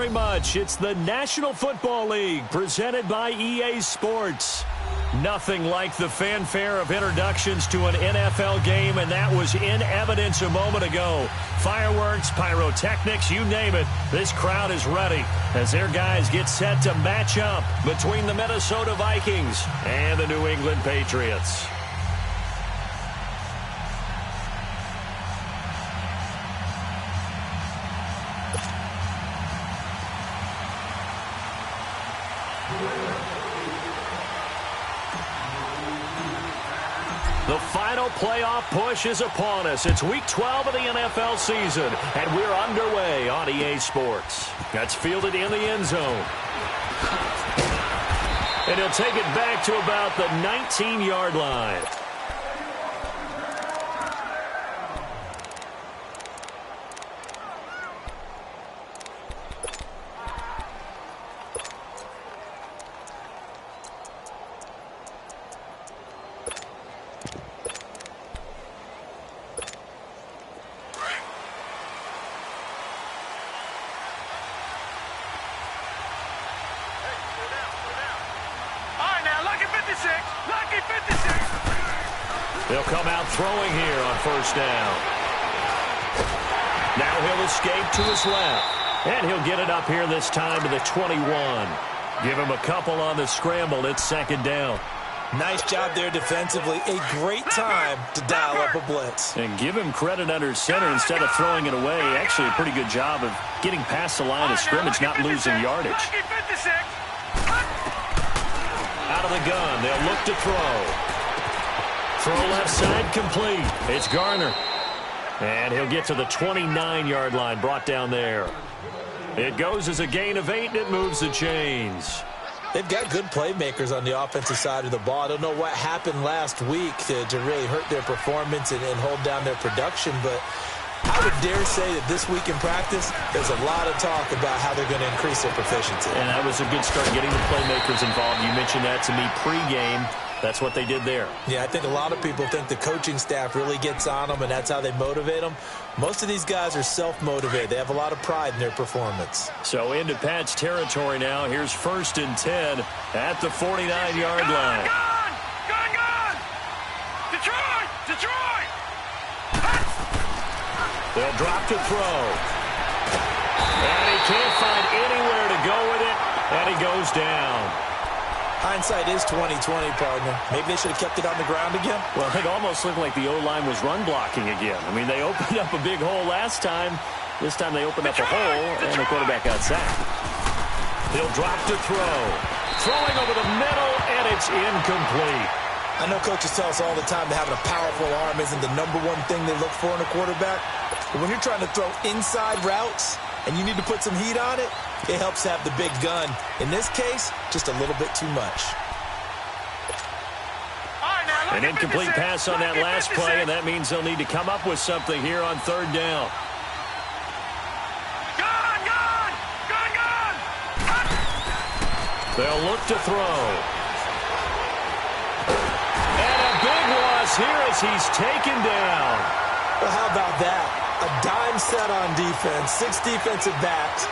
very much. It's the National Football League presented by EA Sports. Nothing like the fanfare of introductions to an NFL game, and that was in evidence a moment ago. Fireworks, pyrotechnics, you name it. This crowd is ready as their guys get set to match up between the Minnesota Vikings and the New England Patriots. The final playoff push is upon us. It's Week 12 of the NFL season, and we're underway on EA Sports. That's fielded in the end zone. And he'll take it back to about the 19-yard line. They'll come out throwing here on first down. Now he'll escape to his left. And he'll get it up here this time to the 21. Give him a couple on the scramble. It's second down. Nice job there defensively. A great time to dial up a blitz. And give him credit under center instead of throwing it away. Actually a pretty good job of getting past the line of scrimmage, not losing yardage. Out of the gun. They'll look to throw. Throw left side complete. It's Garner. And he'll get to the 29-yard line, brought down there. It goes as a gain of 8, and it moves the chains. They've got good playmakers on the offensive side of the ball. I don't know what happened last week to really hurt their performance and hold down their production, but I would dare say that this week in practice, there's a lot of talk about how they're going to increase their proficiency. And that was a good start, getting the playmakers involved. You mentioned that to me pregame. That's what they did there. Yeah, I think a lot of people think the coaching staff really gets on them, and that's how they motivate them. Most of these guys are self-motivated. They have a lot of pride in their performance. So into Pat's territory now. Here's 1st and 10 at the 49-yard line. Gone! Detroit! They'll drop to throw. And he can't find anywhere to go with it, and he goes down. Hindsight is 20/20, partner. Maybe they should have kept it on the ground again. Well, it almost looked like the O-line was run blocking again. I mean, they opened up a big hole last time. This time they opened up a hole, and the quarterback got sacked. He'll drop to throw. Throwing over the middle, and it's incomplete. I know coaches tell us all the time that having a powerful arm isn't the #1 thing they look for in a quarterback. But when you're trying to throw inside routes and you need to put some heat on it, it helps have the big gun. In this case, just a little bit too much. An incomplete pass on that last play, and that means they'll need to come up with something here on 3rd down. Gone! They'll look to throw. And a big loss here as he's taken down. Well, how about that? A dime set on defense, 6 defensive backs.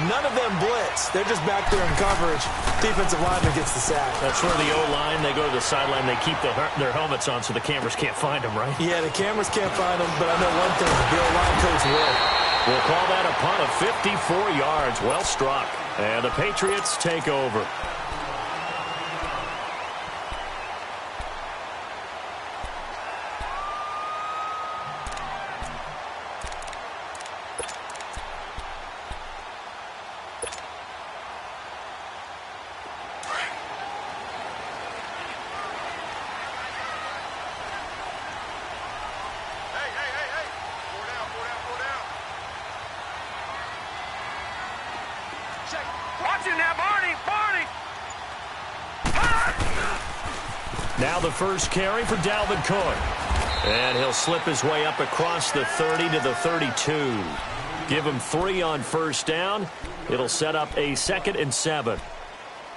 None of them blitz. They're just back there in coverage. Defensive lineman gets the sack. That's where the O-line, they go to the sideline, they keep their helmets on so the cameras can't find them, right? Yeah, the cameras can't find them, but I know one thing, the O-line coach will. We'll call that a punt of 54 yards. Well struck. And the Patriots take over. Now the first carry for Dalvin Cook. And he'll slip his way up across the 30 to the 32. Give him 3 on first down. It'll set up a 2nd and 7.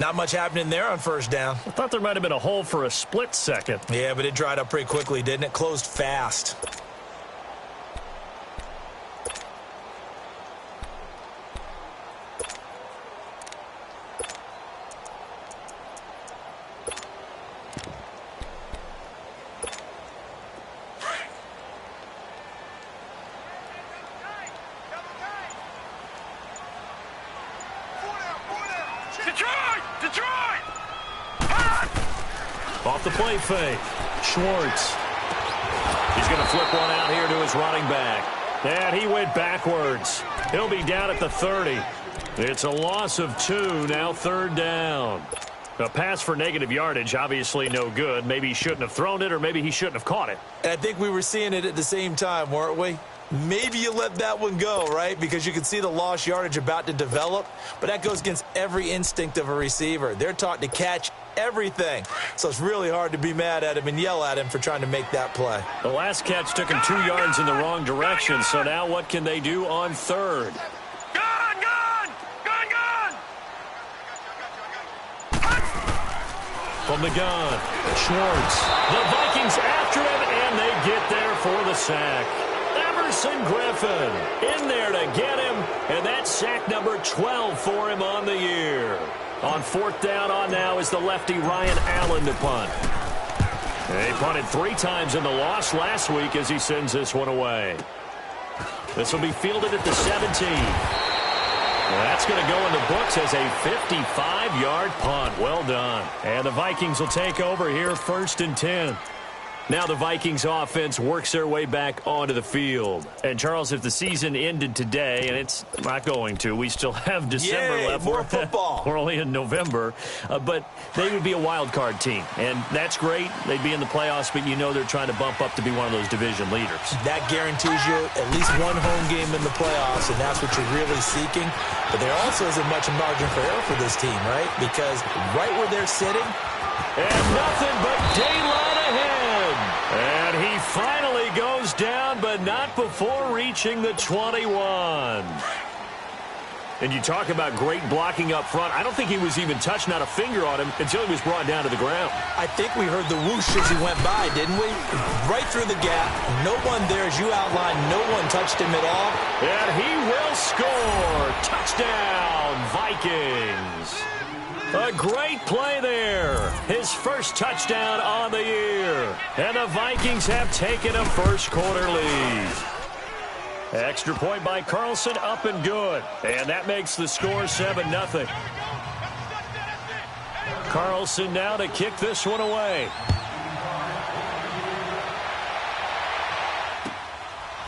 Not much happening there on first down. I thought there might have been a hole for a split second. Yeah, but it dried up pretty quickly, didn't it? Closed fast. Detroit! Detroit! Off the play fake. Schwartz. He's going to flip one out here to his running back. And he went backwards. He'll be down at the 30. It's a loss of 2, now 3rd down. A pass for negative yardage, obviously no good. Maybe he shouldn't have thrown it, or maybe he shouldn't have caught it. And I think we were seeing it at the same time, weren't we? Maybe you let that one go, right? Because you can see the lost yardage about to develop. But that goes against every instinct of a receiver. They're taught to catch everything. So it's really hard to be mad at him and yell at him for trying to make that play. The last catch took him 2 yards in the wrong direction. So now what can they do on 3rd? Gone! Gone! Gone! Gone! From the gun, Schwartz. The Vikings after him, and they get there for the sack. Emerson Griffin in there to get him, and that's sack number 12 for him on the year. On 4th down on now is the lefty Ryan Allen to punt. He punted 3 times in the loss last week as he sends this one away. This will be fielded at the 17. That's going to go in the books as a 55-yard punt. Well done. And the Vikings will take over here 1st and 10. Now the Vikings offense works their way back onto the field. And, Charles, if the season ended today, and it's not going to, we still have December left. More football. We're only in November. But they would be a wild card team. And that's great. They'd be in the playoffs, but you know they're trying to bump up to be one of those division leaders. That guarantees you at least one home game in the playoffs, and that's what you're really seeking. But there also isn't much margin for error for this team, right? Because right where they're sitting, and nothing but daylight ahead. And he finally goes down, but not before reaching the 21. And you talk about great blocking up front. I don't think he was even touched, not a finger on him, until he was brought down to the ground. I think we heard the whoosh as he went by, didn't we? Right through the gap. No one there, as you outlined. No one touched him at all. And he will score. Touchdown, Vikings. A great play there. His first touchdown on the year. And the Vikings have taken a first-quarter lead. Extra point by Carlson, up and good. And that makes the score 7-0. Carlson now to kick this one away.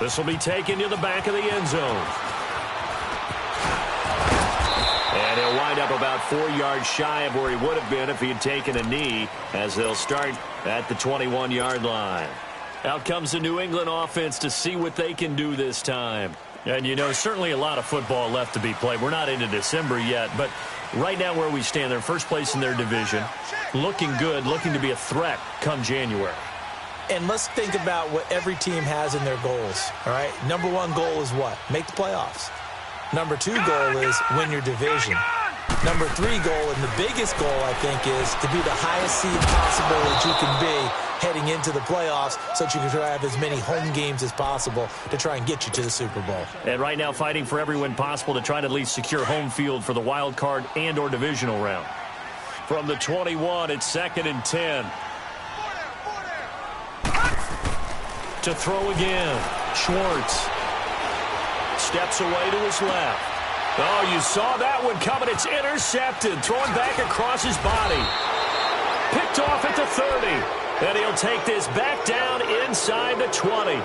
This will be taken to the back of the end zone. And he'll wind up about 4 yards shy of where he would have been if he had taken a knee, as they'll start at the 21-yard line. Out comes the New England offense to see what they can do this time. And, you know, certainly a lot of football left to be played. We're not into December yet, but right now where we stand, they're first place in their division. Looking good, looking to be a threat come January. And let's think about what every team has in their goals, all right? Number 1 goal is what? Make the playoffs. Number 2 goal is win your division. Number 3 goal, and the biggest goal, I think, is to be the highest seed possible that you can be heading into the playoffs so that you can try to have as many home games as possible to try and get you to the Super Bowl. And right now fighting for every win possible to try to at least secure home field for the wild card and or divisional round. From the 21, it's 2nd and 10. To throw again, Schwartz. Steps away to his left. Oh, you saw that one coming. It's intercepted. Thrown back across his body. Picked off at the 30. And he'll take this back down inside the 20.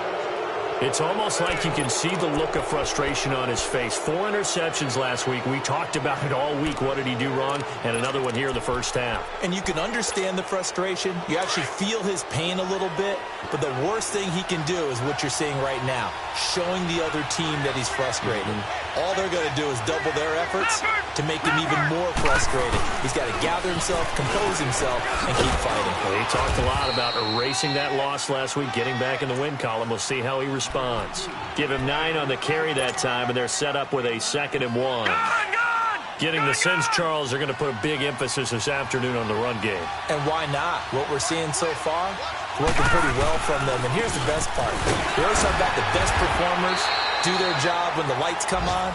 It's almost like you can see the look of frustration on his face. 4 interceptions last week. We talked about it all week. What did he do wrong? And another one here in the first half. And you can understand the frustration. You actually feel his pain a little bit. But the worst thing he can do is what you're seeing right now, showing the other team that he's frustrated. All they're going to do is double their efforts to make him even more frustrated. He's got to gather himself, compose himself, and keep fighting. Well, he talked a lot about erasing that loss last week, getting back in the win column. We'll see how he responds. Give him 9 on the carry that time, and they're set up with a 2nd and 1. Getting the sense, Charles, they're going to put a big emphasis this afternoon on the run game. And why not? What we're seeing so far, working pretty well from them. And here's the best part. We always talk about the best performers do their job when the lights come on.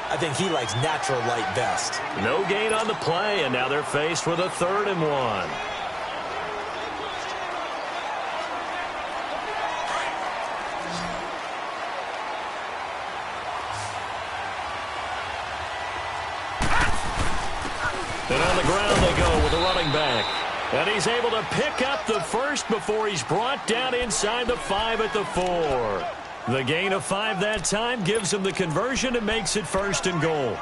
I think he likes natural light best. No gain on the play, and now they're faced with a 3rd and 1. And on the ground they go with the running back. And he's able to pick up the first before he's brought down inside the 5 at the 4. The gain of 5 that time gives him the conversion and makes it 1st and goal.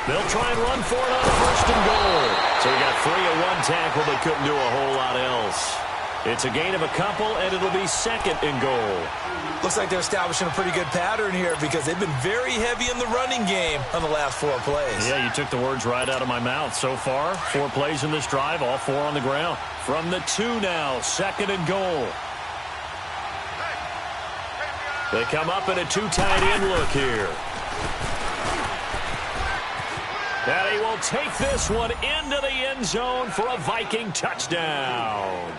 They'll try and run for it on 1st and goal. So he got 3 at 1 tackle, but couldn't do a whole lot else. It's a gain of a couple, and it'll be 2nd and goal. Looks like they're establishing a pretty good pattern here because they've been very heavy in the running game on the last 4 plays. Yeah, you took the words right out of my mouth. So far, 4 plays in this drive, all 4 on the ground. From the 2 now, 2nd and goal. They come up in a 2 tight end look here. And he will take this one into the end zone for a Viking touchdown.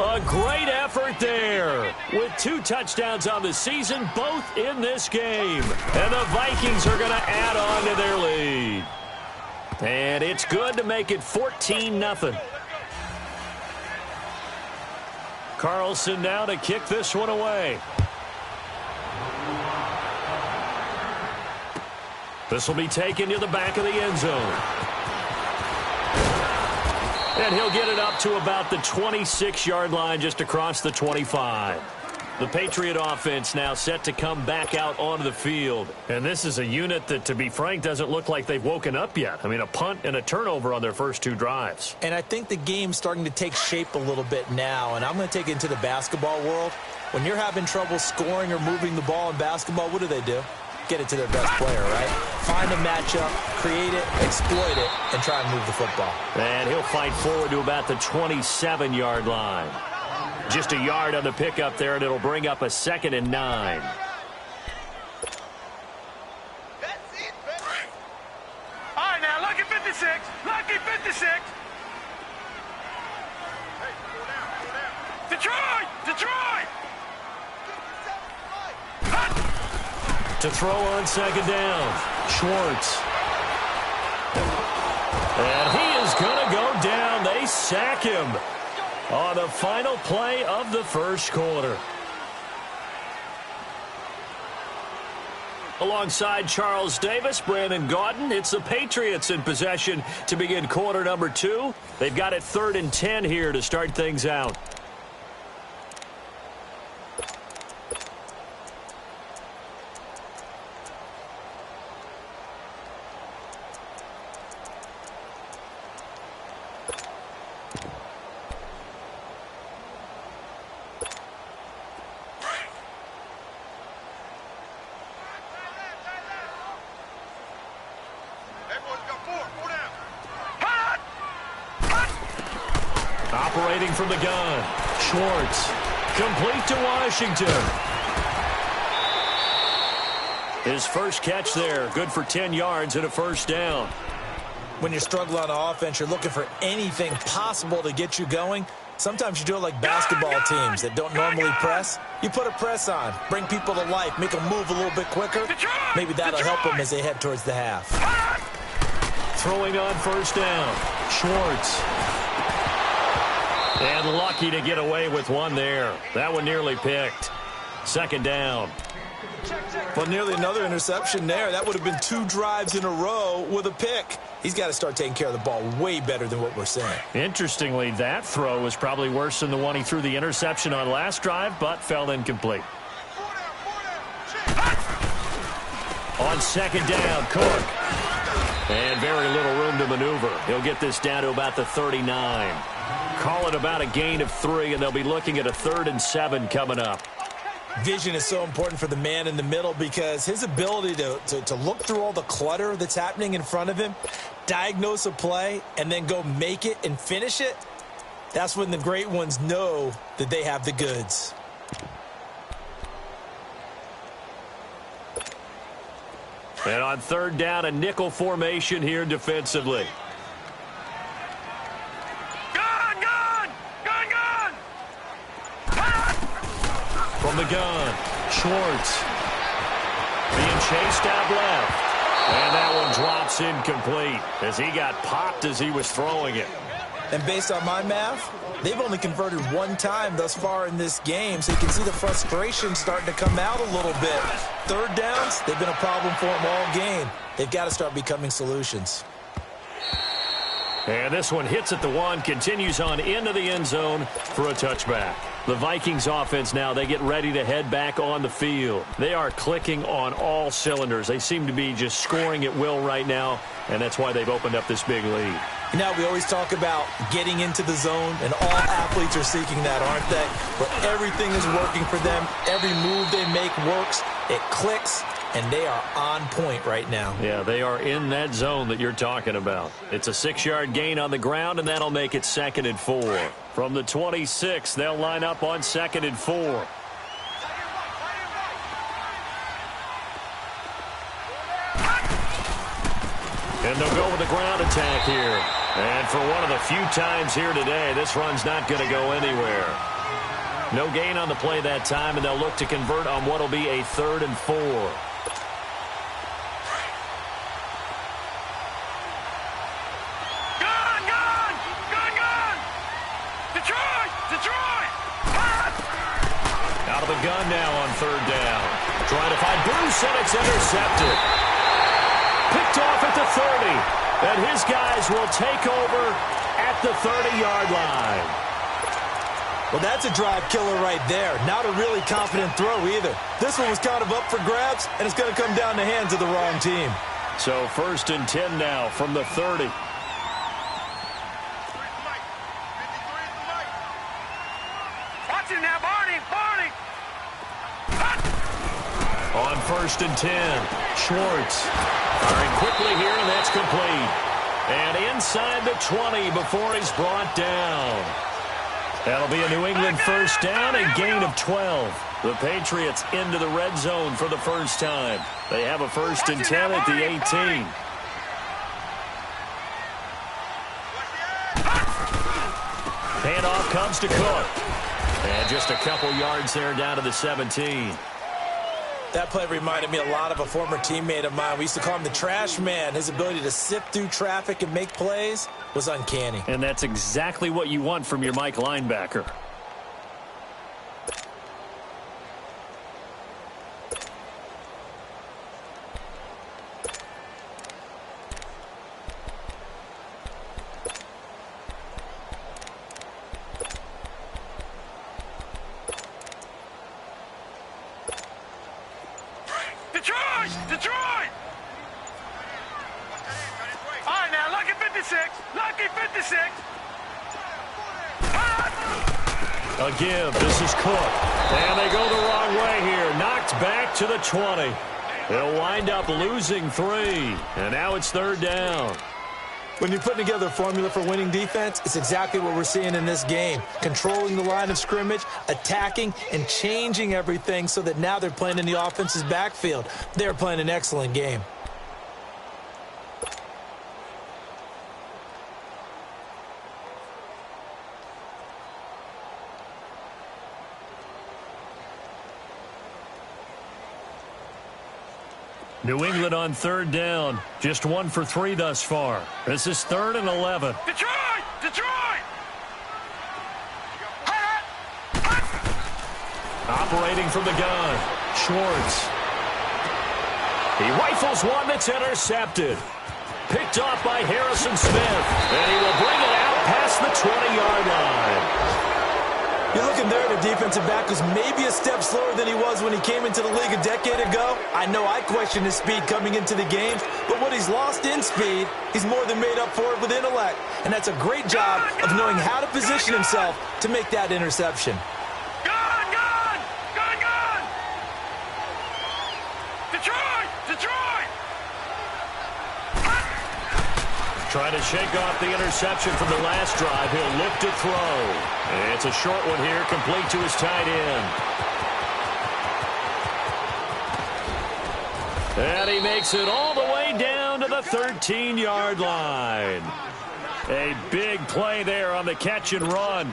A great effort there. With 2 touchdowns on the season, both in this game. And the Vikings are going to add on to their lead. And it's good to make it 14-0. Carlson now to kick this one away. This will be taken to the back of the end zone. And he'll get it up to about the 26-yard line, just across the 25. The Patriot offense now set to come back out onto the field. And this is a unit that, to be frank, doesn't look like they've woken up yet. I mean, a punt and a turnover on their first 2 drives. And I think the game's starting to take shape a little bit now. And I'm going to take it into the basketball world. When you're having trouble scoring or moving the ball in basketball, what do? Get it to their best player, right? Find a matchup, create it, exploit it, and try and move the football. And he'll fight forward to about the 27-yard line. Just a yard on the pickup there, and it'll bring up a 2nd and 9. That's it, baby. All right, now, lucky 56. Lucky 56. Hey, go down. Detroit! Detroit! To throw on 2nd down, Schwartz. And he is going to go down. They sack him on the final play of the first quarter. Alongside Charles Davis, Brandon Gaudin, it's the Patriots in possession to begin quarter number 2. They've got it 3rd and 10 here to start things out. Operating from the gun, Schwartz, complete to Washington. His first catch there, good for 10 yards and a 1st down. When you're struggling on offense, you're looking for anything possible to get you going. Sometimes you do it like basketball teams that don't normally press. You put a press on, bring people to life, make them move a little bit quicker. Maybe that'll help them as they head towards the half. Throwing on 1st down, Schwartz. And lucky to get away with one there. That one nearly picked. 2nd down. Well, nearly another interception there. That would have been 2 drives in a row with a pick. He's got to start taking care of the ball way better than what we're seeing. Interestingly, that throw was probably worse than the one he threw the interception on last drive, but fell incomplete. On 2nd down, Cook. And very little room to maneuver. He'll get this down to about the 39. Call it about a gain of 3, and they'll be looking at a 3rd and 7 coming up. Vision is so important for the man in the middle because his ability to look through all the clutter that's happening in front of him, diagnose a play, and then go make it and finish it, that's when the great ones know that they have the goods. And on 3rd down, a nickel formation here defensively. From the gun, Schwartz. Being chased out left. And that one drops incomplete as he got popped as he was throwing it. And based on my math, they've only converted one time thus far in this game, so you can see the frustration starting to come out a little bit. Third downs, they've been a problem for them all game. They've got to start becoming solutions. And this one hits at the 1, continues on into the end zone for a touchback. The Vikings offense now, they get ready to head back on the field. They are clicking on all cylinders. They seem to be just scoring at will right now, and that's why they've opened up this big lead. Now, we always talk about getting into the zone, and all athletes are seeking that, aren't they? Where everything is working for them, every move they make works, it clicks, and they are on point right now. Yeah, they are in that zone that you're talking about. It's a 6-yard gain on the ground, and that'll make it 2nd and 4. From the 26, they'll line up on 2nd and 4. And they'll go with the ground attack here. And for one of the few times here today, this run's not going to go anywhere. No gain on the play that time, and they'll look to convert on what will be a 3rd and 4. Out of the gun now on 3rd down. Trying to find Bruce, and it's intercepted. Picked off at the 30. And his guys will take over at the 30-yard line. Well, that's a drive killer right there. Not a really confident throw either. This one was kind of up for grabs, and it's going to come down the hands of the wrong team. So 1st and 10 now from the 30. On 1st and 10, Schwartz firing quickly here, and that's complete. And inside the 20 before he's brought down. That'll be a New England 1st down, a gain of 12. The Patriots into the red zone for the first time. They have a 1st and 10 at the 18. Handoff comes to Cook. And just a couple yards there down to the 17. That play reminded me a lot of a former teammate of mine. We used to call him the trash man. His ability to sift through traffic and make plays was uncanny. And that's exactly what you want from your Mike linebacker. Detroit! All right, now, lucky 56. Lucky 56. A give. This is Cook. And they go the wrong way here. Knocked back to the 20. They'll wind up losing 3. And now it's 3rd down. When you're putting together a formula for winning defense, it's exactly what we're seeing in this game. Controlling the line of scrimmage, attacking, and changing everything so that now they're playing in the offense's backfield. They're playing an excellent game. New England on 3rd down. Just 1 for 3 thus far. This is 3rd and 11. Detroit! Detroit! Operating from the gun. Schwartz. He rifles one that's intercepted. Picked off by Harrison Smith. And he will bring it out past the 20-yard line. You're looking there at a defensive back who's maybe a step slower than he was when he came into the league a decade ago. I know I questioned his speed coming into the game, but what he's lost in speed, he's more than made up for it with intellect. And that's a great job of knowing how to position himself to make that interception. Trying to shake off the interception from the last drive. He'll look to throw. And it's a short one here, complete to his tight end. And he makes it all the way down to the 13-yard line. A big play there on the catch and run.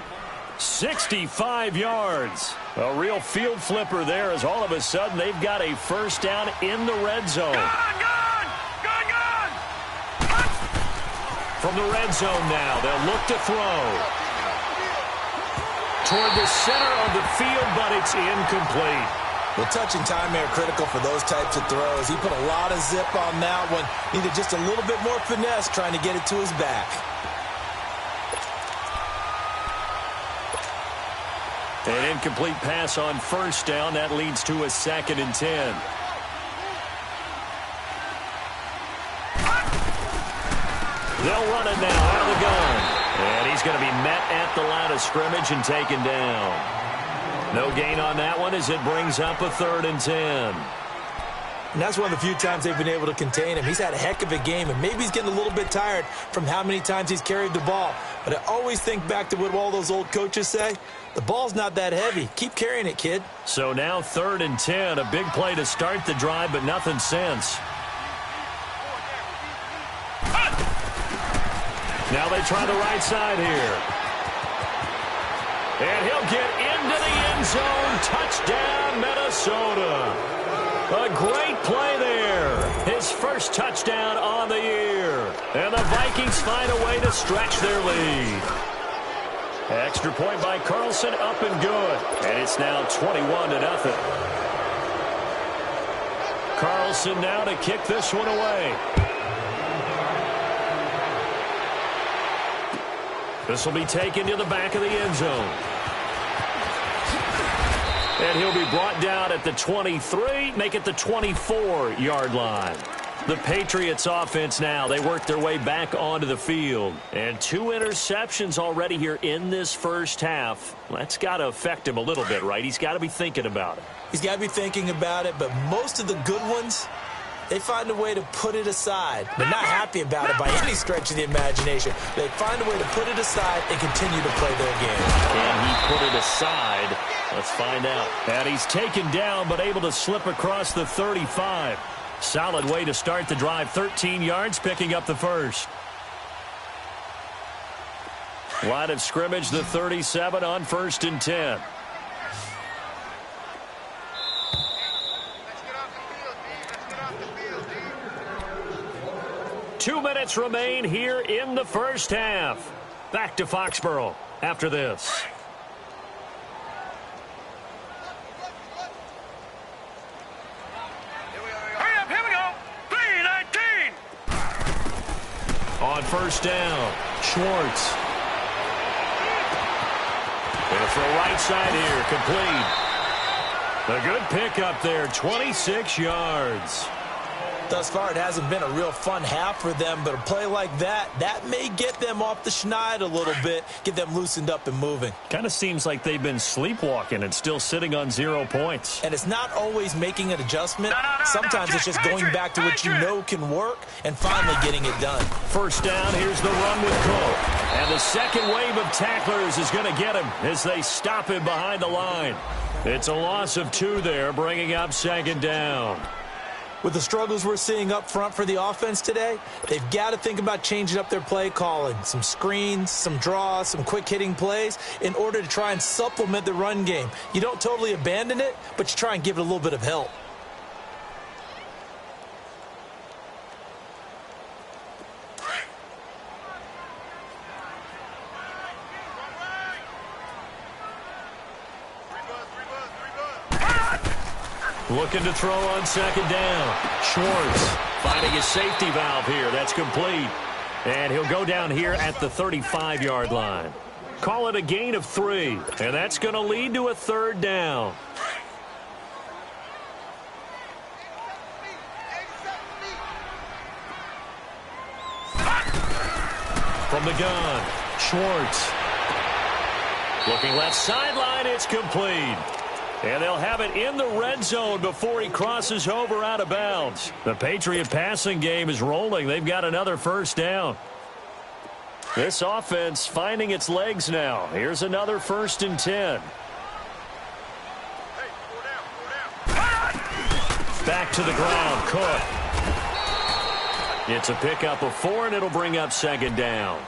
65 yards. A real field flipper there as all of a sudden they've got a first down in the red zone. Gone! From the red zone now, they'll look to throw. Toward the center of the field, but it's incomplete. Well, touch and time are critical for those types of throws. He put a lot of zip on that one. Needed just a little bit more finesse trying to get it to his back. An incomplete pass on first down. That leads to a 2nd and 10. They'll run it now out of the gun. And he's going to be met at the line of scrimmage and taken down. No gain on that one as it brings up a 3rd and 10. And that's one of the few times they've been able to contain him. He's had a heck of a game, and maybe he's getting a little bit tired from how many times he's carried the ball. But I always think back to what all those old coaches say. The ball's not that heavy. Keep carrying it, kid. So now 3rd and 10. A big play to start the drive, but nothing since. Now they try the right side here. And he'll get into the end zone. Touchdown, Minnesota. A great play there. His first touchdown on the year. And the Vikings find a way to stretch their lead. Extra point by Carlson, up and good. And it's now 21-0. Carlson now to kick this one away. This will be taken to the back of the end zone. And he'll be brought down at the 23, make it the 24-yard line. The Patriots offense now, they work their way back onto the field. And 2 interceptions already here in this first half. That's got to affect him a little bit, right? He's got to be thinking about it. He's got to be thinking about it, but most of the good ones, they find a way to put it aside. They're not happy about it by any stretch of the imagination. They find a way to put it aside and continue to play their game. Can he put it aside? Let's find out. And he's taken down but able to slip across the 35. Solid way to start the drive. 13 yards, picking up the first. Line of scrimmage, the 37 on 1st and 10. Let's get off the field, D. 2 minutes remain here in the first half. Back to Foxborough after this. Here we go. 3-19. On first down, Schwartz. Gonna throw right side here, complete. A good pickup there, 26 yards. Thus far, it hasn't been a real fun half for them, but a play like that may get them off the schneid a little bit, get them loosened up and moving. Kind of seems like they've been sleepwalking and still sitting on 0 points. And it's not always making an adjustment. Sometimes it's just going back to what you know can work and finally getting it done. First down, here's the run with Cook. And the second wave of tacklers is going to get him as they stop him behind the line. It's a loss of 2 there, bringing up 2nd down. With the struggles we're seeing up front for the offense today, they've got to think about changing up their play calling. Some screens, some draws, some quick-hitting plays in order to try and supplement the run game. You don't totally abandon it, but you try and give it a little bit of help. Looking to throw on 2nd down. Schwartz finding his safety valve here. That's complete. And he'll go down here at the 35-yard line. Call it a gain of 3. And that's going to lead to a 3rd down. From the gun, Schwartz. Looking left sideline, it's complete. And they'll have it in the red zone before he crosses over out of bounds. The Patriot passing game is rolling. They've got another first down. This offense finding its legs now. Here's another 1st and 10. Back to the ground, Cook. It's a pickup of 4, and it'll bring up 2nd down.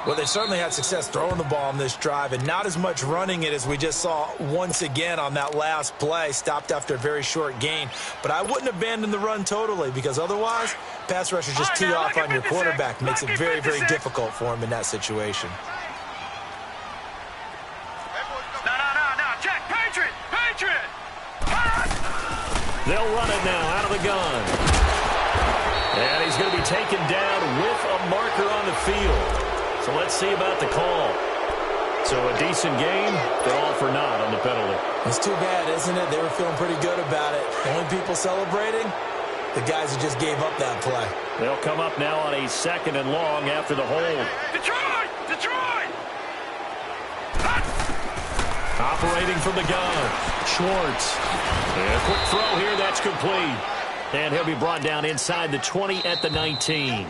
Well, they certainly had success throwing the ball on this drive and not as much running it as we just saw once again on that last play. Stopped after a very short gain. But I wouldn't abandon the run totally because otherwise, pass rushers just tee off on your quarterback. Makes it very, very difficult for him in that situation. No. Check. Patriot. They'll run it now out of the gun. And he's going to be taken down with a marker on the field. So let's see about the call. So a decent game, but all for naught on the penalty. It's too bad, isn't it? They were feeling pretty good about it. The only people celebrating, the guys who just gave up that play. They'll come up now on a 2nd and long after the hold. Detroit! Operating from the gun, Schwartz. And a quick throw here, that's complete. And he'll be brought down inside the 20 at the 19.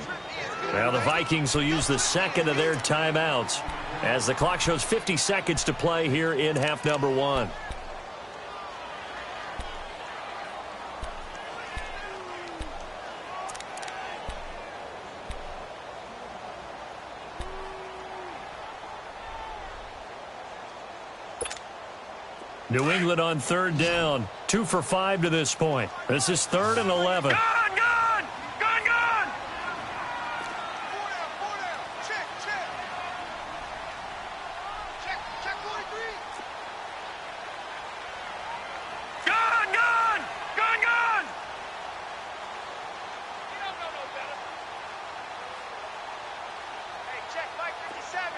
Now the Vikings will use the 2nd of their timeouts as the clock shows 50 seconds to play here in half number 1. New England on 3rd down. 2 for 5 to this point. This is 3rd and 11. Gone! Check 43. Gone! You don't know no better. Hey, check Mike 57.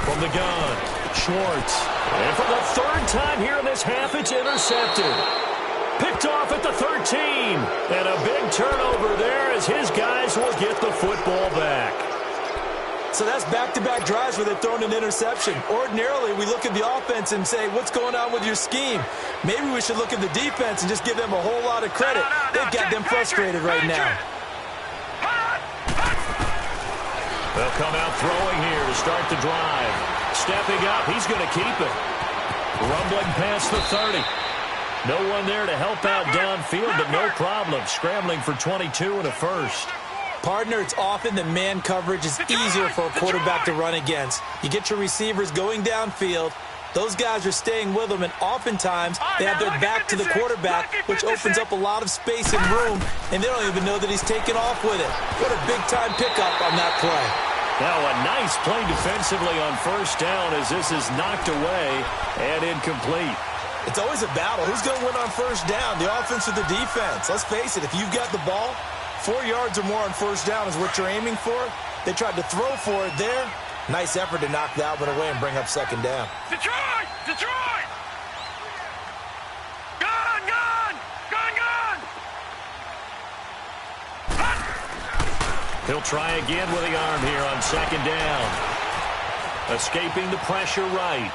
From the gun, Schwartz. And for the 3rd time here in this half, it's intercepted. Picked off at the 13. And a big turnover there as his guys will get the football back. So that's back-to-back drives where they've thrown an interception. Ordinarily, we look at the offense and say, what's going on with your scheme? Maybe we should look at the defense and just give them a whole lot of credit. They've got them frustrated right now. They'll come out throwing here to start the drive. Stepping up, he's going to keep it. Rumbling past the 30. No one there to help out downfield, but no problem. Scrambling for 22 and a first. Partner, it's often that man coverage is easier for a quarterback to run against. You get your receivers going downfield. Those guys are staying with them, and oftentimes they have their back to the quarterback, which opens up a lot of space and room, and they don't even know that he's taken off with it. What a big-time pickup on that play. Now a nice play defensively on 1st down as this is knocked away and incomplete. It's always a battle. Who's going to win on 1st down, the offense or the defense? Let's face it, if you've got the ball, 4 yards or more on 1st down is what you're aiming for. They tried to throw for it there. Nice effort to knock that one away and bring up 2nd down. Detroit! Gone! He'll try again with the arm here on 2nd down. Escaping the pressure right.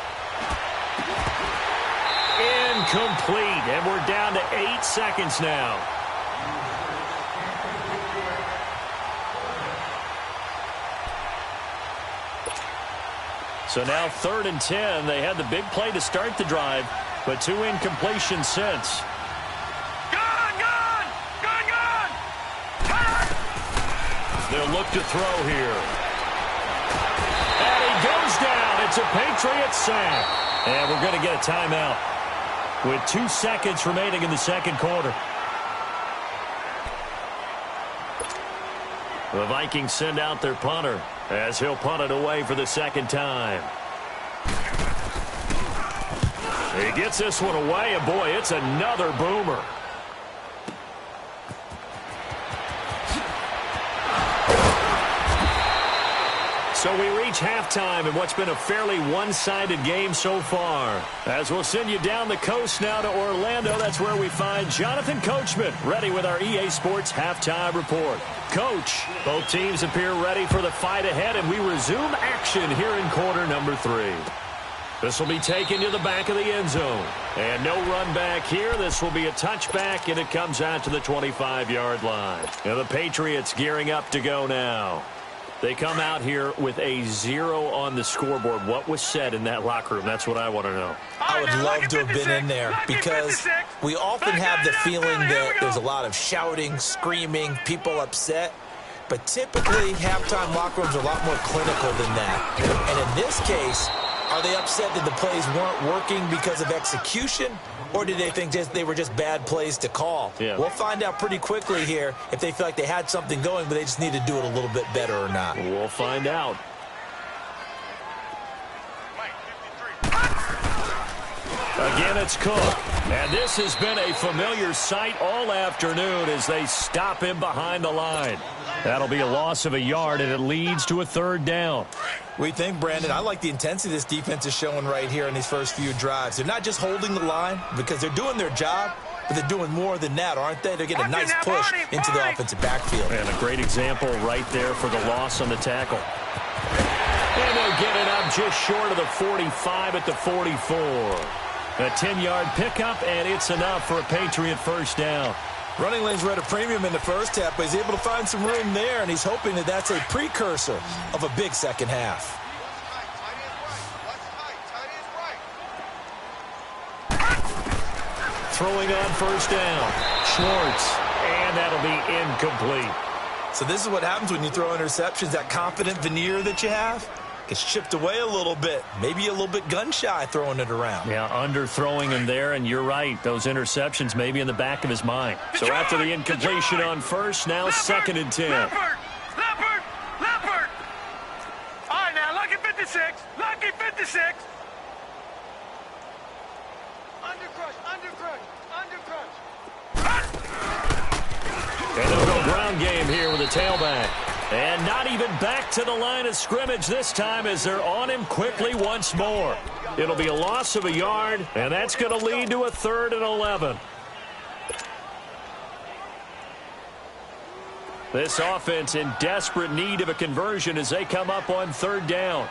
Incomplete, and we're down to 8 seconds now. So now 3rd and 10. They had the big play to start the drive, but 2 incompletions since. They'll look to throw here. And he goes down. It's a Patriots sack. And we're going to get a timeout with 2 seconds remaining in the 2nd quarter. The Vikings send out their punter as he'll punt it away for the 2nd time. He gets this one away, and boy, it's another boomer. So we reach halftime in what's been a fairly one-sided game so far. As we'll send you down the coast now to Orlando, that's where we find Jonathan Coachman, ready with our EA Sports Halftime Report. Coach, both teams appear ready for the fight ahead, and we resume action here in quarter number 3. This will be taken to the back of the end zone. And no run back here. This will be a touchback, and it comes out to the 25-yard line. Now the Patriots gearing up to go now. They come out here with a 0 on the scoreboard. What was said in that locker room? That's what I want to know. I would love to have been in there because we often have the feeling that there's a lot of shouting, screaming, people upset. But typically, halftime locker rooms are a lot more clinical than that. And in this case, are they upset that the plays weren't working because of execution? Or did they think they were just bad plays to call? Yeah. We'll find out pretty quickly here if they feel like they had something going, but they just need to do it a little bit better or not. We'll find out. Again, it's Cook. And this has been a familiar sight all afternoon as they stop him behind the line. That'll be a loss of a yard, and it leads to a third down. We think, Brandon, I like the intensity this defense is showing right here in these first few drives. They're not just holding the line because they're doing their job, but they're doing more than that, aren't they? They're getting a nice push into the offensive backfield. And a great example right there for the loss on the tackle. And they'll get it up just short of the 45 at the 44. A 10-yard pickup, and it's enough for a Patriot first down. Running lanes were at a premium in the first half, but he's able to find some room there, and he's hoping that that's a precursor of a big second half. Throwing on first down. Schwartz, and that'll be incomplete. So this is what happens when you throw interceptions. That confident veneer that you have gets chipped away a little bit. Maybe a little bit gun-shy throwing it around. Yeah, underthrowing him there, and you're right. Those interceptions may be in the back of his mind. So after the incompletion on first, now second and 10. Leopard! All right, now, lucky 56. Lucky 56. Under crush. And they'll go ground game here with a tailback. And not even back to the line of scrimmage this time as they're on him quickly once more. It'll be a loss of a yard, and that's going to lead to a 3rd and 11. This offense in desperate need of a conversion as they come up on 3rd down.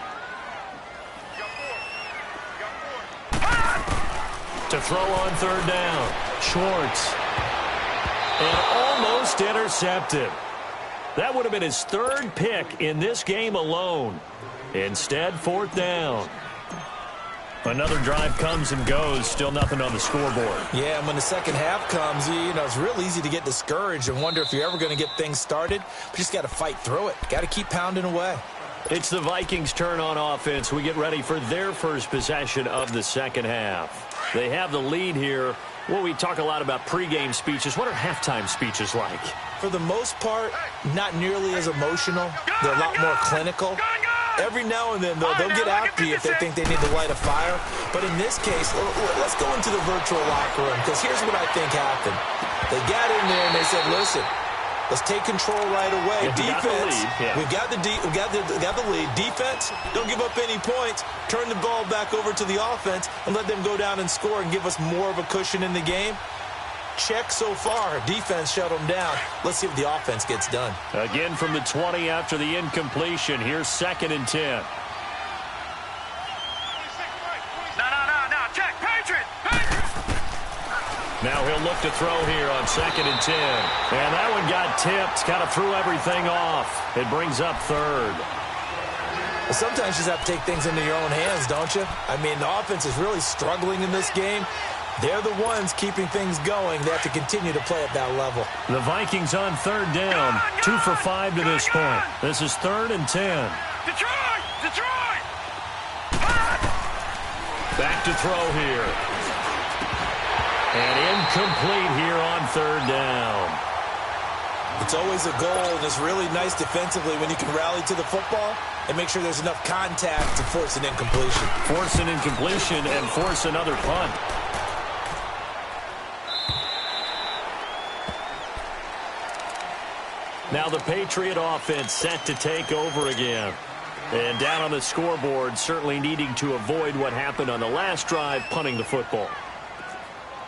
To throw on 3rd down. Schwartz. And almost intercepted. That would have been his 3rd pick in this game alone. Instead, 4th down. Another drive comes and goes. Still nothing on the scoreboard. Yeah, and when the second half comes, you know, it's real easy to get discouraged and wonder if you're ever going to get things started. But you just got to fight through it. Got to keep pounding away. It's the Vikings' turn on offense. We get ready for their first possession of the second half. They have the lead here. Well, we talk a lot about pregame speeches. What are halftime speeches like? For the most part, not nearly as emotional. They're a lot more clinical. Every now and then, though, they'll get after you if they think they need to light a fire. But in this case, let's go into the virtual locker room, because here's what I think happened. They got in there and they said, listen, let's take control right away. Defense, we got the lead. Defense, don't give up any points. Turn the ball back over to the offense and let them go down and score and give us more of a cushion in the game. Check so far. Defense shut them down. Let's see if the offense gets done. Again from the 20 after the incompletion. Here's 2nd and 10. No. Check. Patriots. Now he'll look to throw here on 2nd and 10. And that one got tipped. Kind of threw everything off. It brings up 3rd. Well, sometimes you just have to take things into your own hands, don't you? I mean, the offense is really struggling in this game. They're the ones keeping things going. They have to continue to play at that level. The Vikings on 3rd down. 2 for 5 to this point. This is 3rd and 10. Detroit! Back to throw here. And incomplete here on 3rd down. It's always a goal, and it's really nice defensively when you can rally to the football and make sure there's enough contact to force an incompletion. Force an incompletion and force another punt. Now the Patriot offense set to take over again. And down on the scoreboard, certainly needing to avoid what happened on the last drive, punting the football.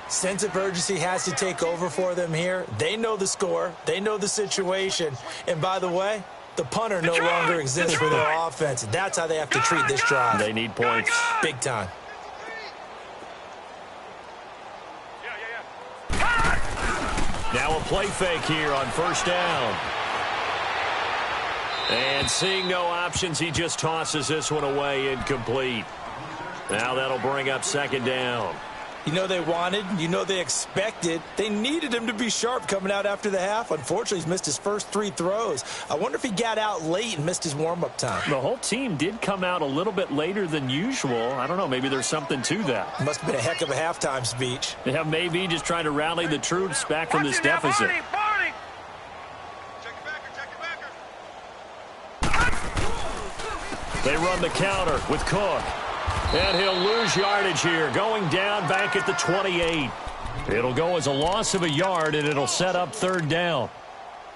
Sense of urgency has to take over for them here. They know the score. They know the situation. And by the way, the punter no longer exists for their offense. That's how they have to treat this drive. They need points. Big time. Now a play fake here on 1st down. And seeing no options, he just tosses this one away incomplete. Now that'll bring up 2nd down. You know they wanted, you know they expected. They needed him to be sharp coming out after the half. Unfortunately, he's missed his first 3 throws. I wonder if he got out late and missed his warm-up time. The whole team did come out a little bit later than usual. I don't know, maybe there's something to that. Must have been a heck of a halftime speech. Yeah, maybe just trying to rally the troops back from this deficit. Barney. They run the counter with Cook. And he'll lose yardage here, going down back at the 28. It'll go as a loss of a yard, and it'll set up 3rd down.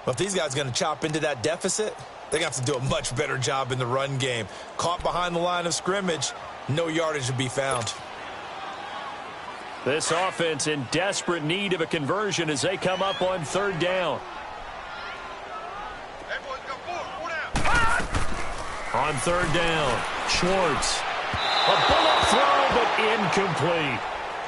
Well, if these guys are going to chop into that deficit, they're going to have to do a much better job in the run game. Caught behind the line of scrimmage, no yardage to be found. This offense in desperate need of a conversion as they come up on 3rd down. On 3rd down, Schwartz. A bullet throw, but incomplete.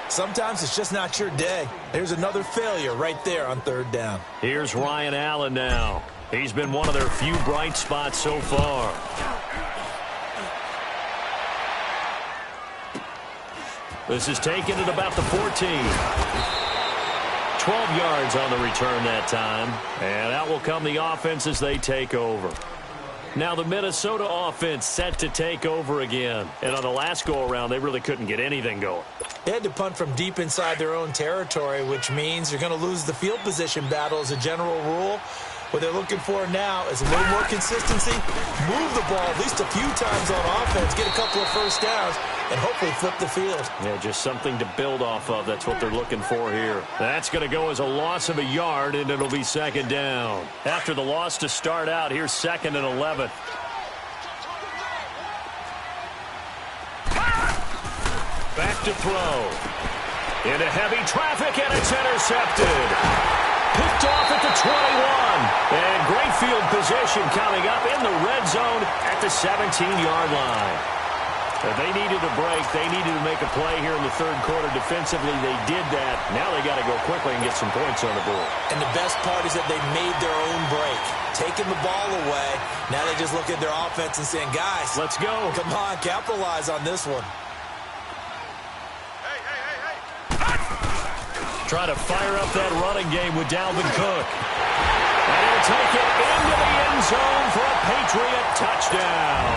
Sometimes it's just not your day. There's another failure right there on 3rd down. Here's Ryan Allen now. He's been one of their few bright spots so far. This is taken at about the 14. 12 yards on the return that time. And out will come the offense as they take over. Now the Minnesota offense set to take over again. And on the last go-around, they really couldn't get anything going. They had to punt from deep inside their own territory, which means you're going to lose the field position battle as a general rule. What they're looking for now is a little more consistency, move the ball at least a few times on offense, get a couple of first downs, and hopefully flip the field. Yeah, just something to build off of. That's what they're looking for here. That's going to go as a loss of a yard, and it'll be 2nd down. After the loss to start out, here's 2nd and 11. Back to throw. Into heavy traffic, and it's intercepted. Picked off at the 21. And great field position coming up in the red zone at the 17-yard line. They needed a break. They needed to make a play here in the 3rd quarter. Defensively, they did that. Now they got to go quickly and get some points on the board. And the best part is that they made their own break. Taking the ball away. Now they just look at their offense and saying, guys, let's go. Come on, capitalize on this one. Try to fire up that running game with Dalvin Cook. And he'll take it into the end zone for a Patriot touchdown.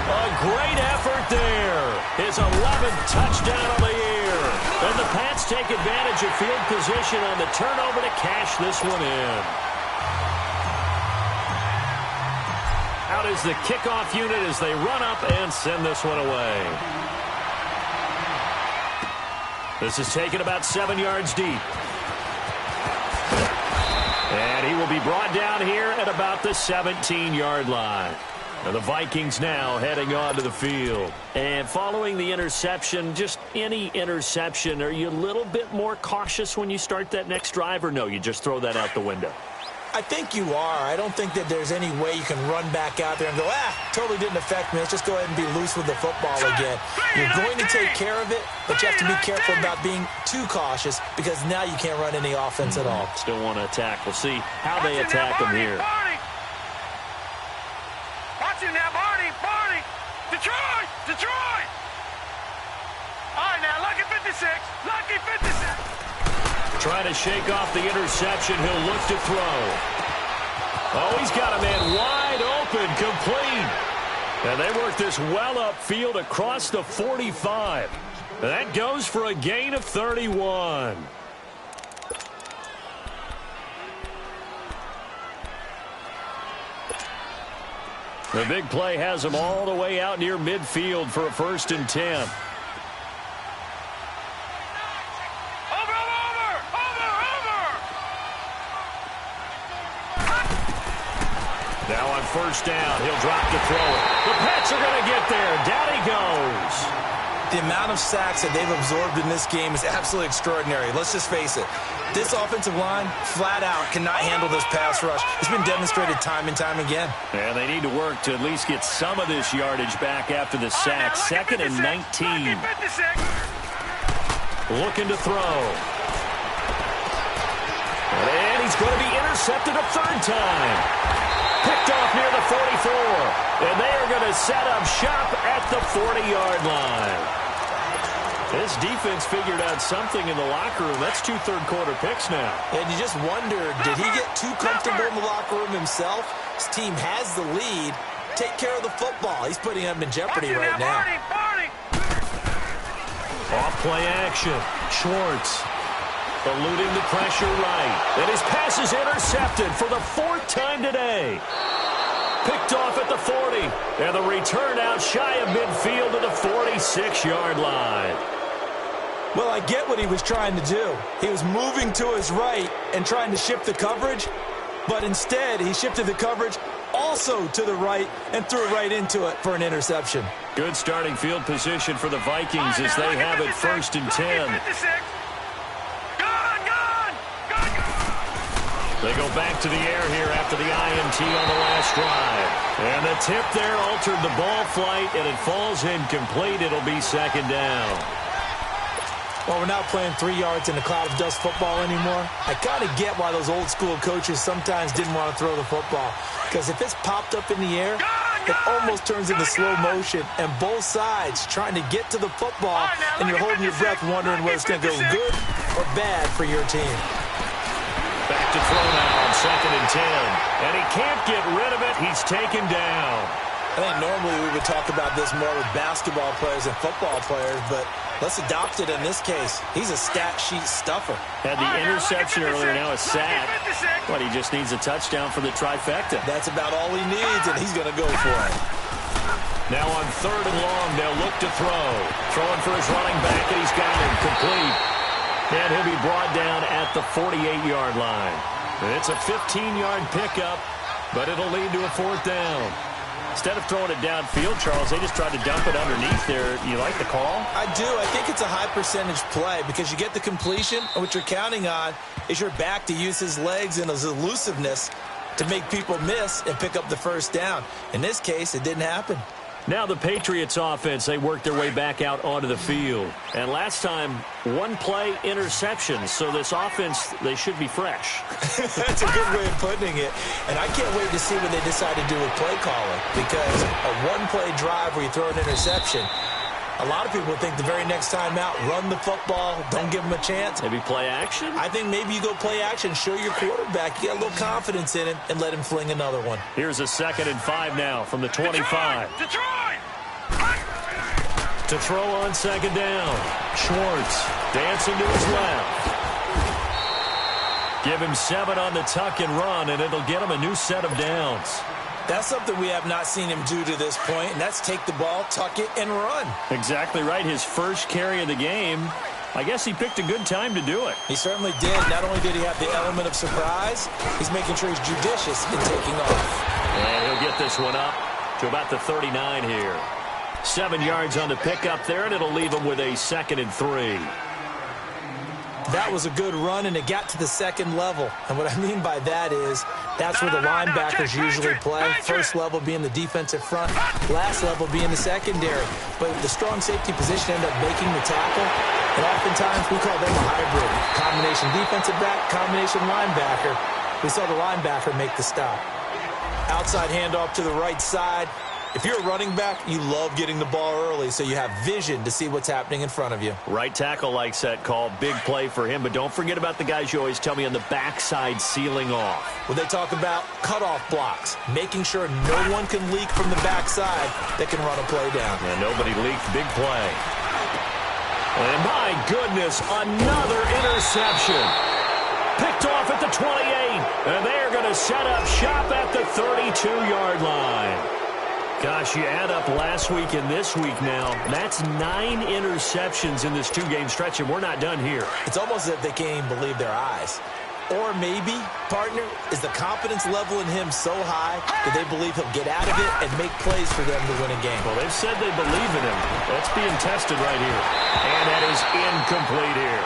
A great effort there. His 11th touchdown of the year. And the Pats take advantage of field position on the turnover to cash this one in. Out is the kickoff unit as they run up and send this one away. This is taken about 7 yards deep. And he will be brought down here at about the 17-yard line. And the Vikings now heading onto the field. And following the interception, just any interception, are you a little bit more cautious when you start that next drive, or no, you just throw that out the window? I think you are. I don't think that there's any way you can run back out there and go, totally didn't affect me. Let's just go ahead and be loose with the football again. You're going to take care of it, but you have to be careful about being too cautious because now you can't run any offense at all. Still want to attack. We'll see how they attack them here. Watching now, Barney. Detroit. All right, now, lucky 56. Lucky 56. Trying to shake off the interception. He'll look to throw. Oh, he's got a man wide open, complete. And they work this well upfield across the 45. That goes for a gain of 31. The big play has him all the way out near midfield for a 1st and 10. Now on 1st down, he'll drop to throw it. The Pats are going to get there. Down he goes. The amount of sacks that they've absorbed in this game is absolutely extraordinary. Let's just face it. This offensive line, flat out, cannot handle this pass rush. It's been demonstrated time and time again. And they need to work to at least get some of this yardage back after the sack. 2nd and 19. Looking to throw. And he's going to be intercepted a 3rd time. Picked off near the 44. And they are going to set up shop at the 40-yard line. This defense figured out something in the locker room. That's 2 third-quarter picks now. And you just wonder, did he get too comfortable in the locker room himself? His team has the lead. Take care of the football. He's putting them in jeopardy right now. Off play action. Schwartz eluding the pressure right. And his pass is intercepted for the 4th time today. Picked off at the 40. And the return out shy of midfield to the 46-yard line. Well, I get what he was trying to do. He was moving to his right and trying to shift the coverage, but instead he shifted the coverage also to the right and threw it right into it for an interception. Good starting field position for the Vikings as they have it 1st and 10. They go back to the air here after the INT on the last drive. And the tip there altered the ball flight, and it falls incomplete. It'll be 2nd down. Well, we're not playing 3 yards in a cloud of dust football anymore. I kind of get why those old school coaches sometimes didn't want to throw the football. Because if it's popped up in the air, it almost turns into slow motion. And both sides trying to get to the football, and you're holding your breath wondering whether it's going to go good or bad for your team. Back to throw now on 2nd and 10. And he can't get rid of it. He's taken down. I think normally we would talk about this more with basketball players and football players, but let's adopt it in this case. He's a stat sheet stuffer. Had the interception earlier, now a sack. But he just needs a touchdown for the trifecta. That's about all he needs, and he's going to go for it. Now on 3rd and long, they'll look to throw. Throwing for his running back, and he's got him complete. And he'll be brought down at the 48-yard line. It's a 15-yard pickup, but it'll lead to a 4th down. Instead of throwing it downfield, Charles, they just tried to dump it underneath there. You like the call? I do. I think it's a high-percentage play because you get the completion, and what you're counting on is your back to use his legs and his elusiveness to make people miss and pick up the 1st down. In this case, it didn't happen. Now the Patriots offense, they worked their way back out onto the field. And last time, 1-play interception. So this offense, they should be fresh. That's a good way of putting it. And I can't wait to see what they decide to do with play calling. Because a 1-play drive where you throw an interception, a lot of people think the very next time out, run the football, don't give them a chance. Maybe play action? I think maybe you go play action, show your quarterback, you get a little confidence in him, and let him fling another one. Here's a 2nd and 5 now from the 25. Detroit! To throw on 2nd down. Schwartz dancing to his left. Give him 7 on the tuck and run, and it'll get him a new set of downs. That's something we have not seen him do to this point, and that's take the ball, tuck it, and run. Exactly right. His first carry of the game. I guess he picked a good time to do it. He certainly did. Not only did he have the element of surprise, he's making sure he's judicious in taking off. And he'll get this one up to about the 39 here. 7 yards on the pickup there, and it'll leave him with a 2nd and 3. That was a good run, and it got to the 2nd level. And what I mean by that is that's where the linebackers usually play. First level being the defensive front, last level being the secondary. But the strong safety position ended up making the tackle. And oftentimes we call them a hybrid. Combination defensive back, combination linebacker. We saw the linebacker make the stop. Outside handoff to the right side. If you're a running back, you love getting the ball early so you have vision to see what's happening in front of you. Right tackle likes that call. Big play for him. But don't forget about the guys you always tell me on the backside sealing off. When they talk about cutoff blocks, making sure no one can leak from the backside that can run a play down. And nobody leaked. Big play. And my goodness, another interception. Picked off at the 28. And they're going to set up shop at the 32-yard line. Gosh, you add up last week and this week now, that's 9 interceptions in this 2-game stretch, and we're not done here. It's almost as if they can't even believe their eyes. Or maybe, partner, is the confidence level in him so high that they believe he'll get out of it and make plays for them to win a game. Well, they've said they believe in him. That's being tested right here. And that is incomplete here.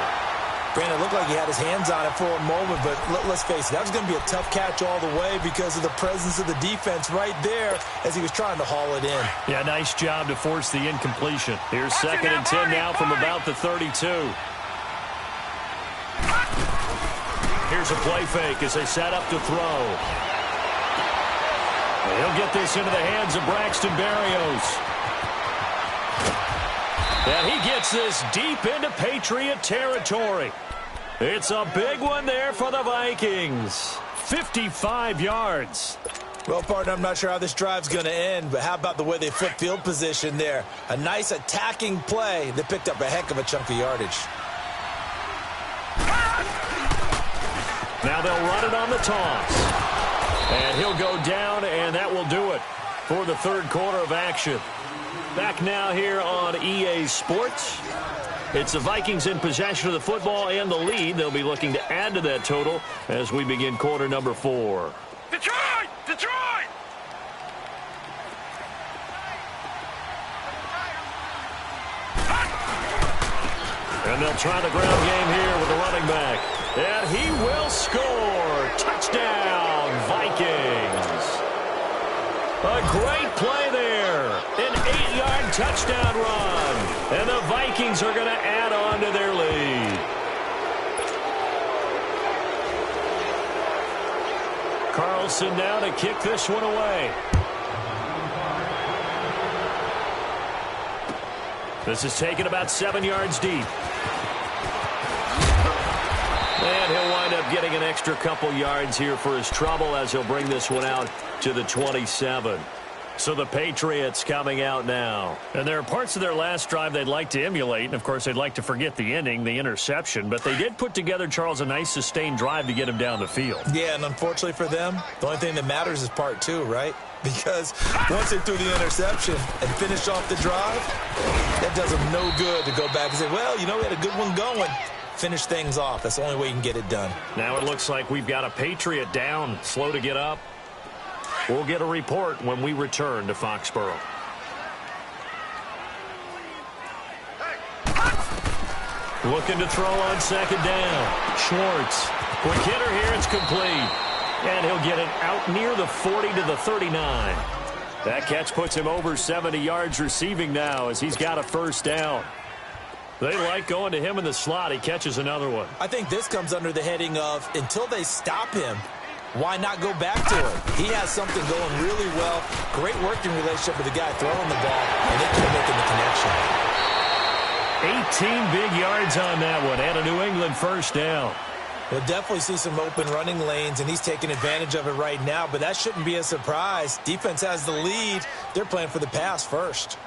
Brandon, it looked like he had his hands on it for a moment, but let's face it, that was going to be a tough catch all the way because of the presence of the defense right there as he was trying to haul it in. Yeah, nice job to force the incompletion. Here's 2nd and 10 now from about the 32. Here's a play fake as they set up to throw. He'll get this into the hands of Braxton Berrios. And he gets this deep into Patriot territory. It's a big one there for the Vikings. 55 yards. Well, partner, I'm not sure how this drive's going to end, but how about the way they flip field position there? A nice attacking play that picked up a heck of a chunk of yardage. Now they'll run it on the toss. And he'll go down, and that will do it for the third quarter of action. Back now here on EA Sports. It's the Vikings in possession of the football and the lead. They'll be looking to add to that total as we begin quarter number 4. Detroit! Detroit! And they'll try the ground game here with the running back. And he will score. Touchdown, Vikings. A great play there. An 8-yard touchdown run. And the Vikings are going to add on to their lead. Carlson now to kick this one away. This is taken about 7 yards deep. And he'll wind up getting an extra couple yards here for his trouble as he'll bring this one out to the 27. So the Patriots coming out now. And there are parts of their last drive they'd like to emulate. And, of course, they'd like to forget the ending, the interception. But they did put together, Charles, a nice sustained drive to get him down the field. Yeah, and unfortunately for them, the only thing that matters is part 2, right? Because once they threw the interception and finished off the drive, that does them no good to go back and say, well, you know, we had a good one going. Finish things off. That's the only way you can get it done. Now it looks like we've got a Patriot down, slow to get up. We'll get a report when we return to Foxborough. Looking to throw on second down. Schwartz. Quick hitter here. It's complete. And he'll get it out near the 40 to the 39. That catch puts him over 70 yards receiving now as he's got a first down. They like going to him in the slot. He catches another one. I think this comes under the heading of until they stop him, why not go back to him? He has something going really well. Great working relationship with the guy throwing the ball, and they keep making the connection. 18 big yards on that one, and a New England first down. We'll definitely see some open running lanes, and he's taking advantage of it right now, but that shouldn't be a surprise. Defense has the lead. They're playing for the pass first.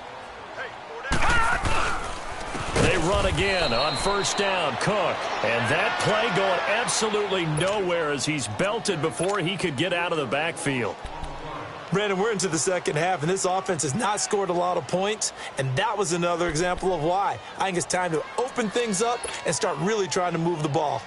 They run again on first down, Cook. And that play going absolutely nowhere as he's belted before he could get out of the backfield. Brandon, we're into the second half, and this offense has not scored a lot of points, and that was another example of why. I think it's time to open things up and start really trying to move the ball.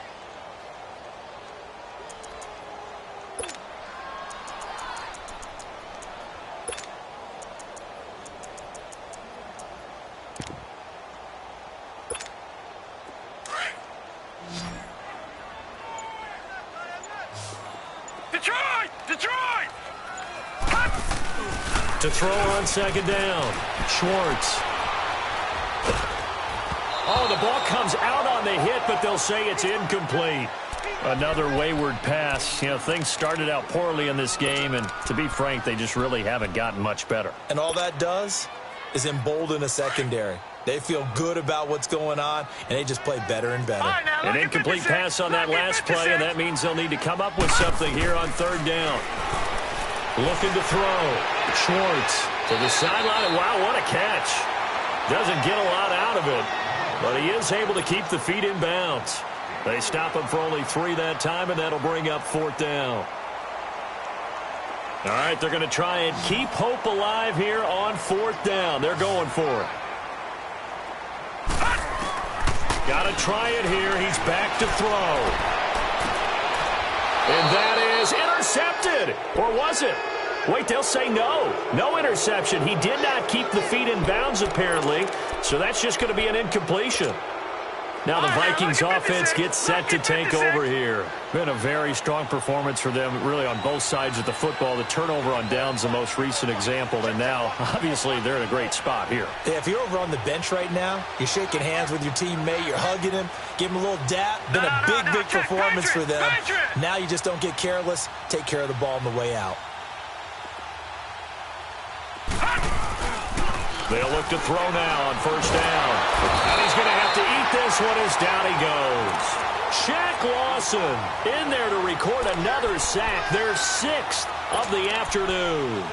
To throw on second down. Schwartz. Oh, the ball comes out on the hit, but they'll say it's incomplete. Another wayward pass. You know, things started out poorly in this game, and to be frank, they just really haven't gotten much better. And all that does is embolden a secondary. They feel good about what's going on, and they just play better and better. An incomplete pass on that last play, and that means they'll need to come up with something here on third down. Looking to throw. Schwartz to the sideline. Wow, what a catch. Doesn't get a lot out of it, but he is able to keep the feet in bounds. They stop him for only 3 that time, and that'll bring up fourth down. All right, they're going to try and keep hope alive here on fourth down. They're going for it. Got to try it here. He's back to throw. And that is intercepted. Or was it? Wait, they'll say no. No interception. He did not keep the feet in bounds, apparently. So that's just going to be an incompletion. Now the Vikings offense gets set to take over here. Been a very strong performance for them, really, on both sides of the football. The turnover on downs, the most recent example. And now, obviously, they're in a great spot here. Yeah, if you're over on the bench right now, you're shaking hands with your teammate, you're hugging him, give him a little dap. Been a big performance for them. Now you just don't get careless. Take care of the ball on the way out. They'll look to throw now on first down. And he's going to have to eat this one as down he goes. Shaq Lawson in there to record another sack, their 6th of the afternoon.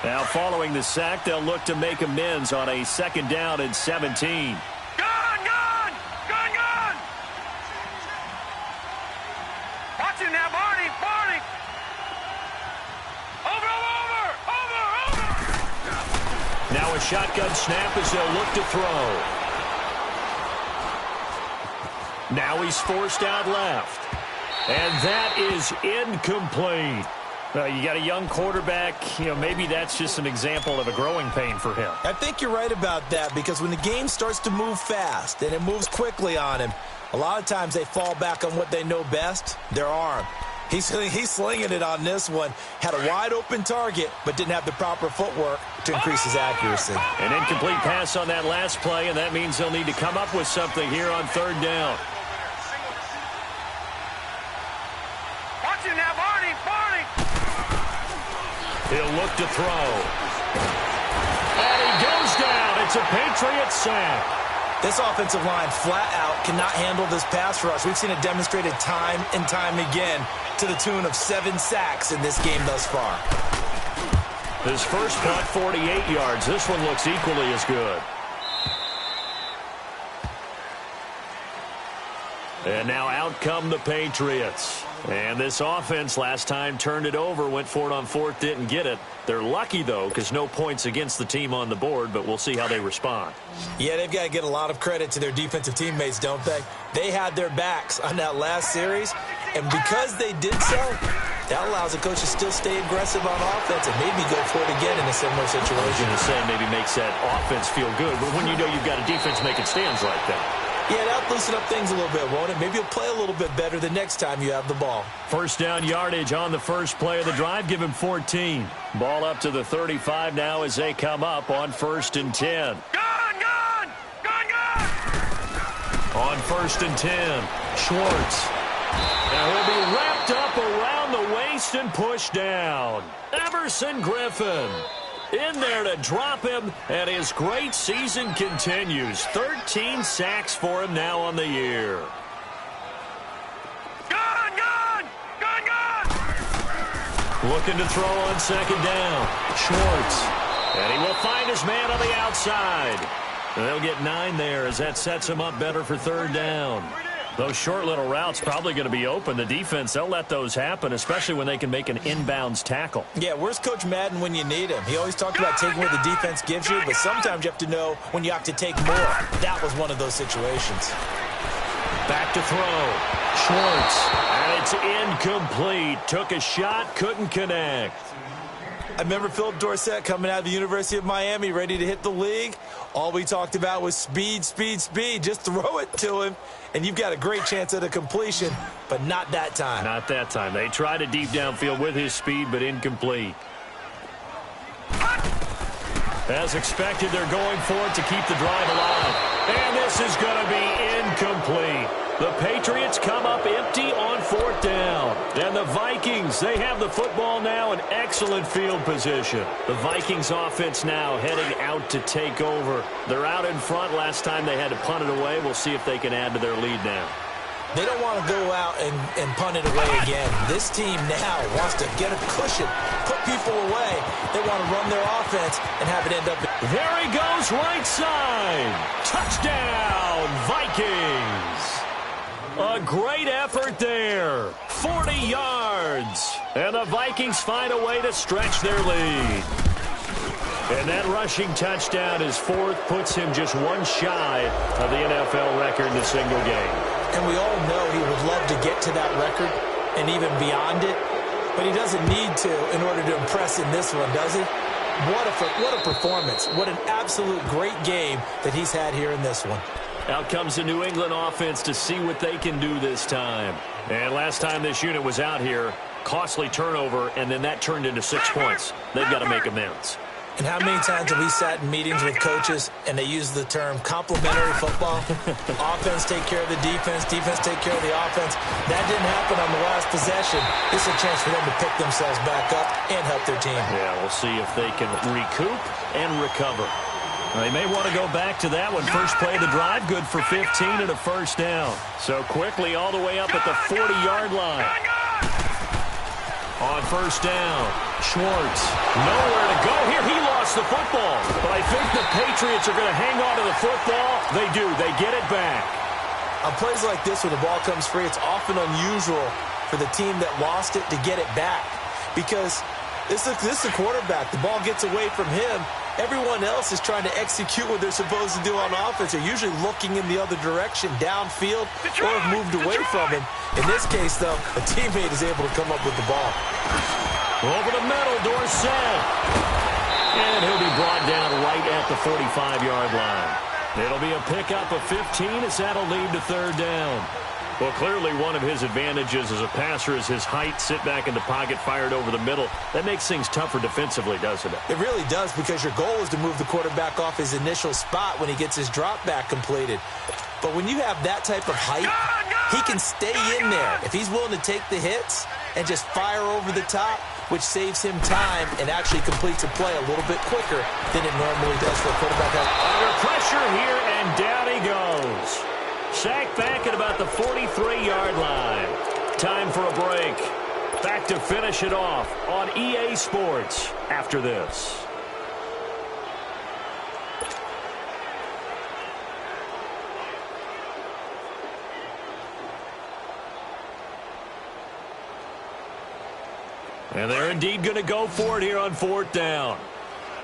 Now following the sack, they'll look to make amends on a 2nd down and 17. Watch him now, Barney! Over! Now a shotgun snap as they'll look to throw. Now he's forced out left. And that is incomplete. You got a young quarterback, maybe that's just an example of a growing pain for him. I think you're right about that, because when the game starts to move fast and it moves quickly on him, a lot of times they fall back on what they know best, their arm. He's slinging it on this one. Had a wide-open target, but didn't have the proper footwork to increase his accuracy. An incomplete pass on that last play, and that means they'll need to come up with something here on 3rd down. Watch him now, Barney! He'll look to throw. And he goes down. It's a Patriots sack. This offensive line flat out cannot handle this pass rush. We've seen it demonstrated time and time again to the tune of 7 sacks in this game thus far. His first punt, 48 yards. This one looks equally as good. And now out come the Patriots. And this offense last time turned it over, went for it on 4th, didn't get it. They're lucky, though, because no points against the team on the board, but we'll see how they respond. Yeah, they've got to get a lot of credit to their defensive teammates, don't they? They had their backs on that last series, and because they did so, that allows the coach to still stay aggressive on offense and maybe go for it again in a similar situation. I was going to say maybe makes that offense feel good, but when you know you've got a defense making stands like that. Yeah, that'll loosen up things a little bit, won't it? Maybe you'll play a little bit better the next time you have the ball. First down yardage on the first play of the drive. Give him 14. Ball up to the 35 now as they come up on 1st and 10. Gone! On 1st and 10, Schwartz. And he'll be wrapped up around the waist and pushed down. Everson Griffin in there to drop him, and his great season continues. 13 sacks for him now on the year. Gone! Looking to throw on 2nd down. Schwartz. And he will find his man on the outside. And they'll get 9 there as that sets him up better for 3rd down. Those short little routes probably going to be open. The defense, they'll let those happen, especially when they can make an inbounds tackle. Yeah, where's Coach Madden when you need him? He always talked about taking what the defense gives you, but sometimes you have to know when you have to take more. That was one of those situations. Back to throw. Schwartz. And it's incomplete. Took a shot, couldn't connect. I remember Philip Dorsett coming out of the University of Miami ready to hit the league. All we talked about was speed, speed, speed. Just throw it to him, and you've got a great chance at a completion, but not that time. Not that time. They tried a deep downfield with his speed, but incomplete. As expected, they're going for it to keep the drive alive. And this is going to be incomplete. The Patriots come up empty on 4th down. And the Vikings, they have the football now in excellent field position. The Vikings offense now heading out to take over. They're out in front. Last time they had to punt it away. We'll see if they can add to their lead now. They don't want to go out and punt it away again. This team now wants to get a cushion, put people away. They want to run their offense and have it end up. There he goes, right side. Touchdown, Vikings. A great effort there. 40 yards. And the Vikings find a way to stretch their lead. And that rushing touchdown is 4th, puts him just one shy of the NFL record in a single game. And we all know he would love to get to that record and even beyond it, but he doesn't need to in order to impress in this one, does he? What a performance. What an absolute great game that he's had here in this one. Out comes the New England offense to see what they can do this time. And last time this unit was out here, costly turnover, and then that turned into 6 points. They've got to make amends. And how many times have we sat in meetings with coaches and they use the term complementary football? Offense take care of the defense, defense take care of the offense. That didn't happen on the last possession. This is a chance for them to pick themselves back up and help their team. Yeah, we'll see if they can recoup and recover. They may want to go back to that one. First play of the drive, good for 15 and a first down. So quickly all the way up at the 40-yard line. On first down, Schwartz, nowhere to go here. He lost the football, but I think the Patriots are going to hang on to the football. They do. They get it back. On plays like this, when the ball comes free, it's often unusual for the team that lost it to get it back because this is a quarterback. The ball gets away from him. Everyone else is trying to execute what they're supposed to do on offense. They're usually looking in the other direction, downfield, or have moved away from him. In this case, though, a teammate is able to come up with the ball. Over the middle, Dorsett. And he'll be brought down right at the 45-yard line. It'll be a pickup of 15 as that'll lead to third down. Well, clearly one of his advantages as a passer is his height, sit back in the pocket, fired over the middle. That makes things tougher defensively, doesn't it? It really does because your goal is to move the quarterback off his initial spot when he gets his drop back completed. But when you have that type of height, he can stay in there. If he's willing to take the hits and just fire over the top, which saves him time and actually completes a play a little bit quicker than it normally does for a quarterback. Under pressure here, and down he goes. Sacked back at about the 43-yard line. Time for a break. Back to finish it off on EA Sports after this. And they're indeed going to go for it here on fourth down.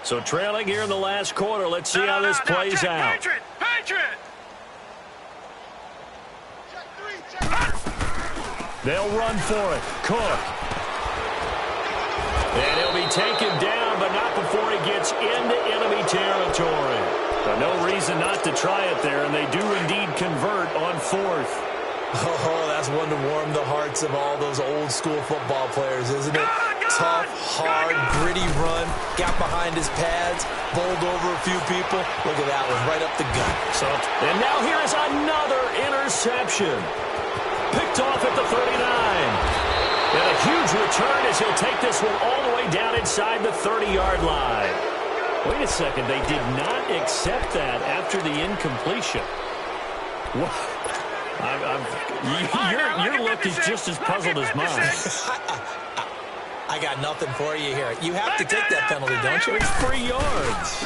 So trailing here in the last quarter. Let's see how this plays out. Patriot! They'll run for it. Cook. And he'll be taken down, but not before he gets into enemy territory. But no reason not to try it there, and they do indeed convert on fourth. Oh, that's one to warm the hearts of all those old-school football players, isn't it? Tough, hard, gritty run, got behind his pads, bowled over a few people. Look at that one, right up the gut. And now here is another interception. Picked off at the 39. And a huge return as he'll take this one all the way down inside the 30-yard line. Wait a second, they did not accept that after the incompletion. What? Your look is just as puzzled as mine. I got nothing for you here. You have to take that penalty, don't you? It's 3 yards.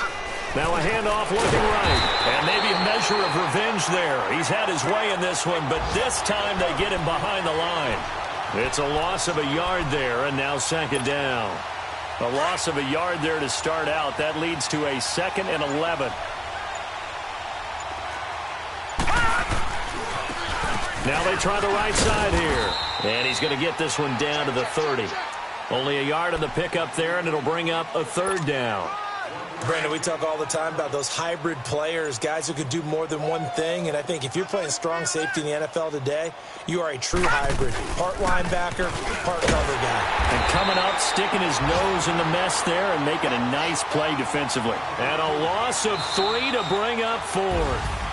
Now a handoff looking right. And maybe a measure of revenge there. He's had his way in this one, but this time they get him behind the line. It's a loss of a yard there, and now second down. A loss of a yard there to start out. That leads to a 2nd and 11. Now they try the right side here. And he's going to get this one down to the 30. Only a yard on the pickup there, and it'll bring up a third down. Brandon, we talk all the time about those hybrid players, guys who could do more than one thing. And I think if you're playing strong safety in the NFL today, you are a true hybrid. Part linebacker, part cover guy. And coming up, sticking his nose in the mess there and making a nice play defensively. And a loss of 3 to bring up 4.